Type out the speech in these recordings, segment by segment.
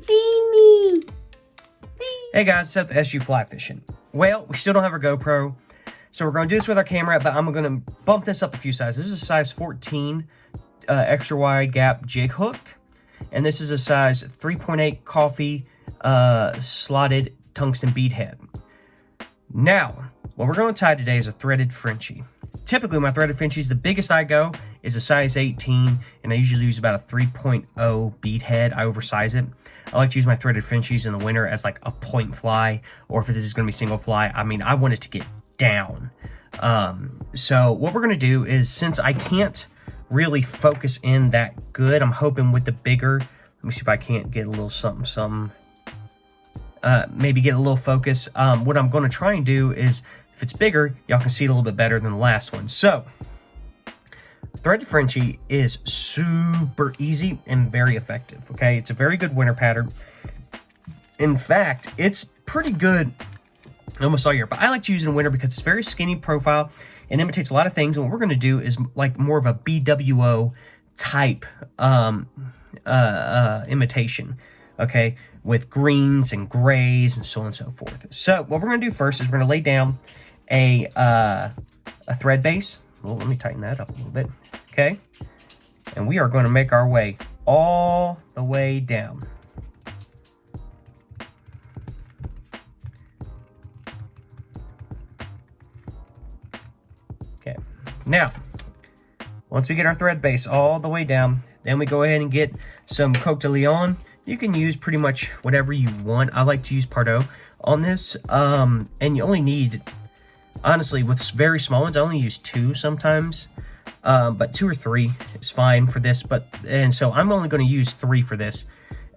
Feed me. Hey guys, Seth SU Fly Fishing. Well, we still don't have our GoPro, so we're going to do this with our camera, but I'm going to bump this up a few sizes. This is a size 14 extra wide gap jig hook, and this is a size 3.8 coffee slotted tungsten bead head. Now, what we're going to tie today is a threaded Frenchie. Typically, my threaded Frenchies, the biggest I go is a size 18, and I usually use about a 3.0 bead head. I oversize it. I like to use my threaded Frenchies in the winter as like a point fly, or if it is going to be single fly, I mean, I want it to get down. So what we're going to do is, since I can't really focus in that good, I'm hoping with the bigger, let me see if I can't get a little something, maybe get a little focus. What I'm going to try and do is, if it's bigger, y'all can see it a little bit better than the last one. So, threaded Frenchie is super easy and very effective, okay? It's a very good winter pattern. In fact, it's pretty good almost all year, but I like to use it in winter because it's very skinny profile and imitates a lot of things. And what we're going to do is like more of a BWO type imitation, okay, with greens and grays and so on and so forth. So what we're going to do first is we're going to lay down a thread base. Well, let me tighten that up a little bit, okay? And we are going to make our way all the way down. Okay, now, once we get our thread base all the way down, then we go ahead and get some Coq de Leon. You can use pretty much whatever you want. I like to use Pardo on this, and you only need, honestly, with very small ones, I only use 2 sometimes, but 2 or 3 is fine for this. And so I'm only going to use 3 for this.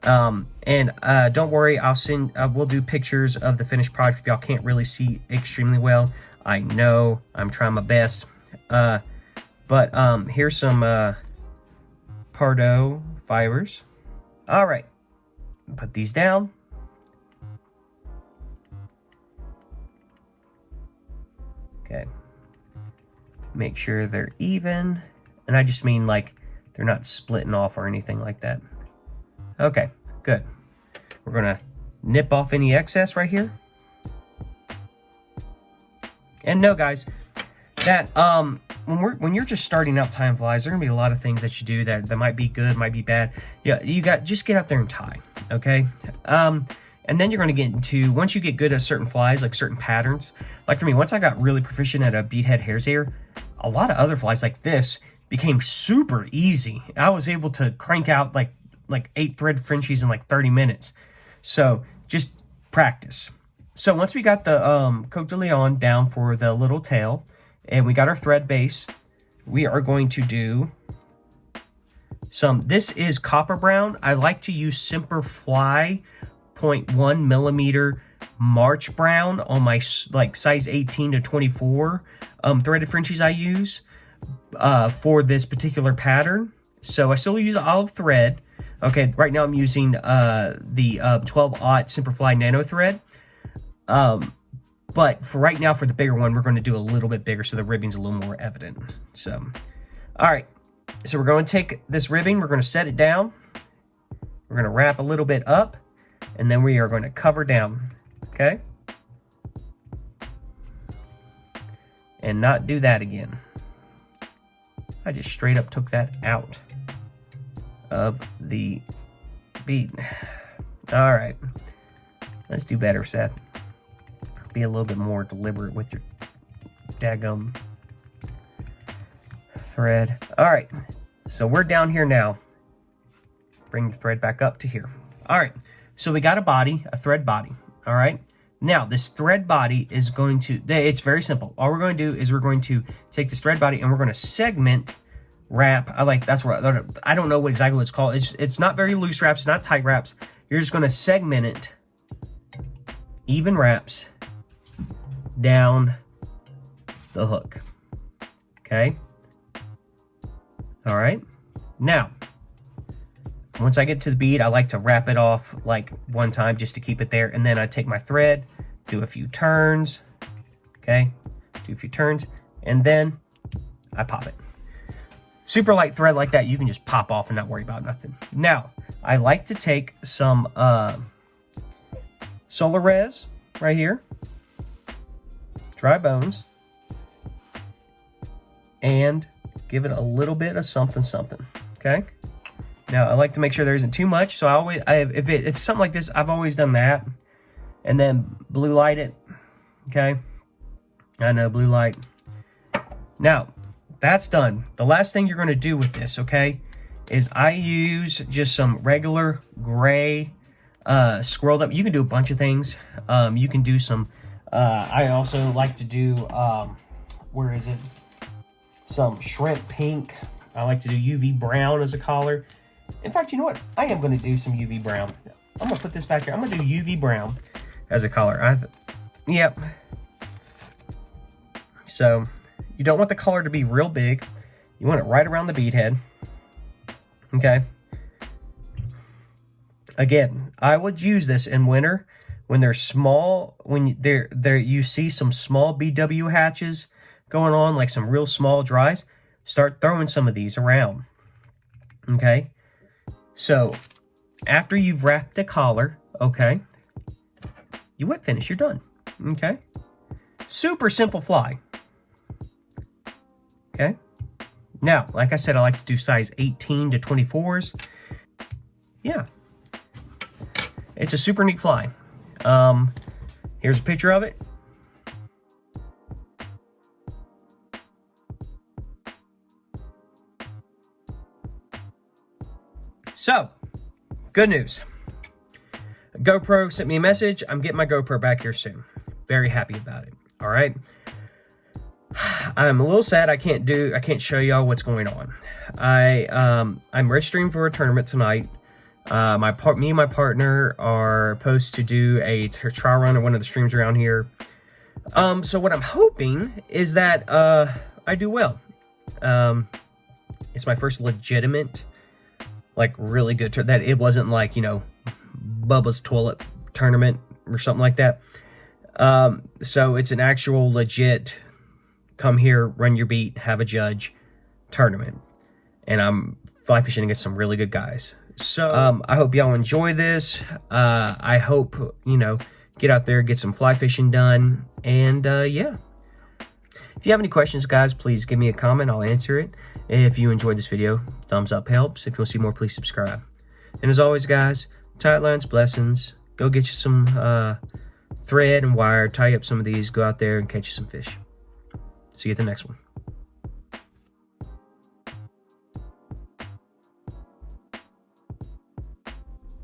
Don't worry, we'll do pictures of the finished product if y'all can't really see extremely well. I know, I'm trying my best. Here's some Pardo fibers. All right, put these down. Okay, make sure they're even, and I just mean like they're not splitting off or anything like that. Okay, good. We're gonna nip off any excess right here. And no, guys, that when you're just starting out tying flies, there are gonna be a lot of things that you do that might be good, might be bad. Yeah, just get out there and tie, okay? And then you're going to get into, once you get good at certain flies, like certain patterns, like for me, once I got really proficient at a beadhead hare's ear, a lot of other flies like this became super easy. I was able to crank out like 8 thread Frenchies in like 30 minutes. So just practice. So once we got the Coq de Leon down for the little tail, and we got our thread base, we are going to do this is copper brown. I like to use Semperfi 0.1 millimeter March brown on my like size 18 to 24 threaded Frenchies I use for this particular pattern. So I still use olive thread. Okay, right now I'm using the 12-aught Semperfi nano thread. But for right now, for the bigger one, we're going to do a little bit bigger so the ribbing's a little more evident. So, all right. So we're going to take this ribbing, we're going to set it down. We're going to wrap a little bit up, and then we are going to cover down, okay? And not do that again. I just straight up took that out of the bead. All right. Let's do better, Seth. Be a little bit more deliberate with your daggum thread. All right, so we're down here now. Bring the thread back up to here. All right, so we got a body, a thread body. All right, now this thread body is going to, it's very simple. All we're going to do is we're going to take this thread body and we're going to segment wrap. That's what I don't know exactly what it's called. It's not very loose wraps, it's not tight wraps. You're just going to segment it, even wraps down the hook. Okay. All right. Now, once I get to the bead, I like to wrap it off like one time just to keep it there. And then I take my thread, do a few turns. Okay. Do a few turns. And then I pop it. Super light thread like that, you can just pop off and not worry about nothing. Now, I like to take some Solar Rez right here, dry bones, and give it a little bit of something, okay? Now, I like to make sure there isn't too much, so if it's something like this, I've always done that, and then blue light it, okay? I know, blue light. Now, that's done. The last thing you're going to do with this, okay, is I use just some regular gray scrolled up. You can do a bunch of things. You can do some, I also like to do, where is it? Some shrimp pink. I like to do UV brown as a color. In fact, you know what? I am going to do some UV brown. I'm going to put this back here. I'm going to do UV brown as a color. Yep. So, you don't want the color to be real big. You want it right around the bead head. Okay. Again, I would use this in winter when they're small, when you see some small BW hatches going on, like some real small dries. Start throwing some of these around. Okay. So, after you've wrapped the collar, okay, you whip finish, you're done. Okay. Super simple fly. Okay. Now, like I said, I like to do size 18 to 24s. Yeah. It's a super neat fly. Here's a picture of it. So, good news. GoPro sent me a message. I'm getting my GoPro back here soon. Very happy about it. All right. I'm a little sad I can't show y'all what's going on. I'm registering for a tournament tonight. Me and my partner are supposed to do a trial run of one of the streams around here. So what I'm hoping is that I do well. It's my first legitimate, like, really good that it wasn't like, you know, Bubba's toilet tournament or something like that. So it's an actual legit come here, run your beat, have a judge tournament. And I'm fly fishing against some really good guys. So I hope y'all enjoy this. I hope, you know, get out there, get some fly fishing done. And yeah. If you have any questions, guys, please give me a comment. I'll answer it. If you enjoyed this video, thumbs up helps. If you want to see more, please subscribe. And as always, guys, tight lines, blessings. Go get you some thread and wire. Tie up some of these. Go out there and catch you some fish. See you at the next one.